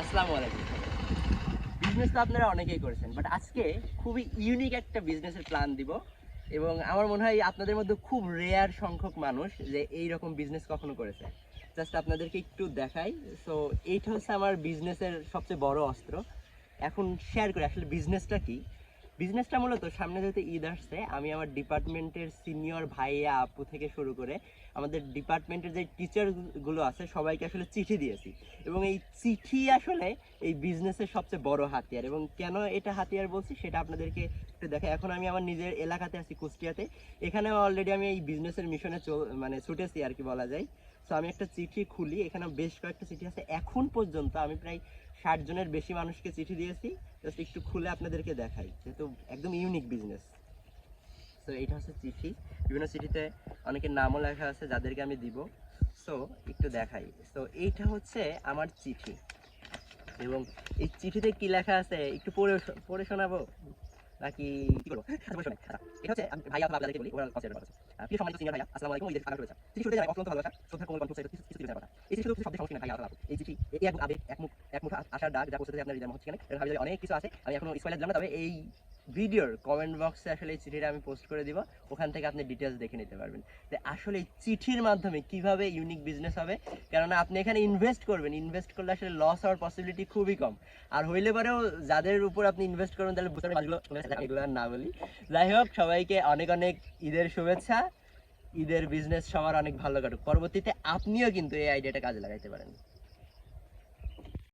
আসসালামু আলাইকুম। বিজনেস তো আপনারা অনেকেই করেছেন, বাট আজকে খুবই ইউনিক একটা বিজনেসের প্ল্যান দিব এবং আমার মনে হয় আপনাদের মধ্যে খুব রেয়ার সংখ্যক মানুষ যে এই রকম বিজনেস কখনো করেছে। জাস্ট আপনাদেরকে একটু দেখাই। সো এইটা হচ্ছে আমার বিজনেসের সবচেয়ে বড় অস্ত্র। এখন শেয়ার করি আসলে বিজনেসটা কি। বিজনেসটা মূলত সামনে যেহেতু ঈদ আসছে, আমি আমার ডিপার্টমেন্টের সিনিয়র ভাইয়া আপু থেকে শুরু করে আমাদের ডিপার্টমেন্টের যে টিচারগুলো আছে সবাইকে আসলে চিঠি দিয়েছি। এবং এই চিঠি আসলে এই বিজনেসের সবচেয়ে বড় হাতিয়ার। এবং কেন এটা হাতিয়ার বলছি সেটা আপনাদেরকে একটু দেখে। এখন আমি আমার নিজের এলাকাতে আছি, কুষ্টিয়াতে। এখানে অলরেডি আমি এই বিজনেসের মিশনে মানে ছুটেছি আর কি বলা যায়। সো আমি একটা চিঠি খুলি, এখানে বেশ কয়েকটা চিঠি আছে। এখন পর্যন্ত আমি প্রায় 60 জনের বেশি মানুষকে চিঠি দিয়েছি। জাস্ট একটু খুলে আপনাদেরকে দেখাই, যেহেতু একদম ইউনিক বিজনেস। সো এইটা হচ্ছে চিঠি। বিভিন্ন চিঠিতে অনেকের নামও লেখা আছে যাদেরকে আমি দিব। সো একটু দেখাই। সো এইটা হচ্ছে আমার চিঠি এবং এই চিঠিতে কি লেখা আছে একটু পড়ে পড়ে শোনাবো নাকি কি করবো? আচ্ছা, পড়ে শোনাই। আচ্ছা, এটা হচ্ছে আমি ভাইয়া অথবা আপনাদেরকে বলি, ওরা কনসিডার করা আছে। প্রিয় সম্মানিত সিনিয়র ভাইয়া, আসসালামু আলাইকুম। ঈদের আগাম শুভেচ্ছা। চিঠি শুরুতে জানাই অত্যন্ত ভালোবাসা, শ্রদ্ধা, কোমল কণ্ঠ উচ্চারিত কিছু কিছু দিনের কথা। এই চিঠি শুধু শব্দের সমষ্টি নয় ভাইয়া অথবা আপু। এই চিঠি এক আবেগ, এক মুঠো আশার ডাক যা পৌঁছাতে আপনার হৃদয়ের মহৎ ঠিকানায়। এর ভাবি অনেক কিছু আছে, আমি এখনো স্পয়লার দিলাম না। তবে এই ভিডিওর কমেন্ট বক্সে আসলে এই চিঠিটা আমি পোস্ট করে দিব, ওখান থেকে আপনি ডিটেলস দেখে নিতে পারবেন যে আসলে এই চিঠির মাধ্যমে কিভাবে ইউনিক বিজনেস হবে। কেননা আপনি এখানে ইনভেস্ট করবেন, ইনভেস্ট করলে আসলে লস হওয়ার পসিবিলিটি খুবই কম। আর হইলে পরেও যাদের উপর আপনি ইনভেস্ট করবেন তাহলে বুঝতে পারবেন এগুলো আর না বলি। যাই হোক, সবাইকে অনেক অনেক ঈদের শুভেচ্ছা। ঈদের বিজনেস সবার অনেক ভালো কাটুক। পরবর্তীতে আপনিও কিন্তু এই আইডিয়াটা কাজে লাগাইতে পারেন।